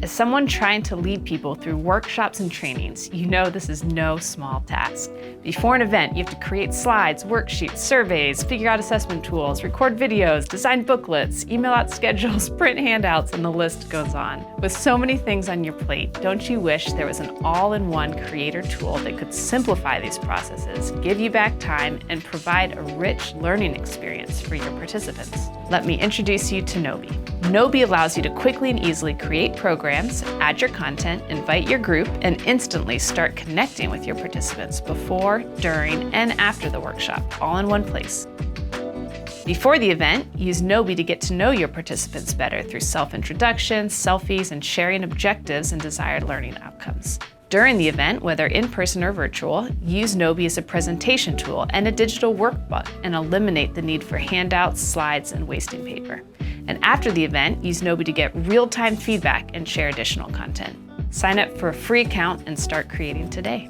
As someone trying to lead people through workshops and trainings, you know this is no small task. Before an event, you have to create slides, worksheets, surveys, figure out assessment tools, record videos, design booklets, email out schedules, print handouts, and the list goes on. With so many things on your plate, don't you wish there was an all-in-one creator tool that could simplify these processes, give you back time, and provide a rich learning experience for your participants? Let me introduce you to Gnowbe. Gnowbe allows you to quickly and easily create programs, add your content, invite your group, and instantly start connecting with your participants before, during, and after the workshop, all in one place. Before the event, use Gnowbe to get to know your participants better through self-introductions, selfies, and sharing objectives and desired learning outcomes. During the event, whether in person or virtual, use Gnowbe as a presentation tool and a digital workbook and eliminate the need for handouts, slides, and wasting paper. And after the event, use Gnowbe to get real-time feedback and share additional content. Sign up for a free account and start creating today.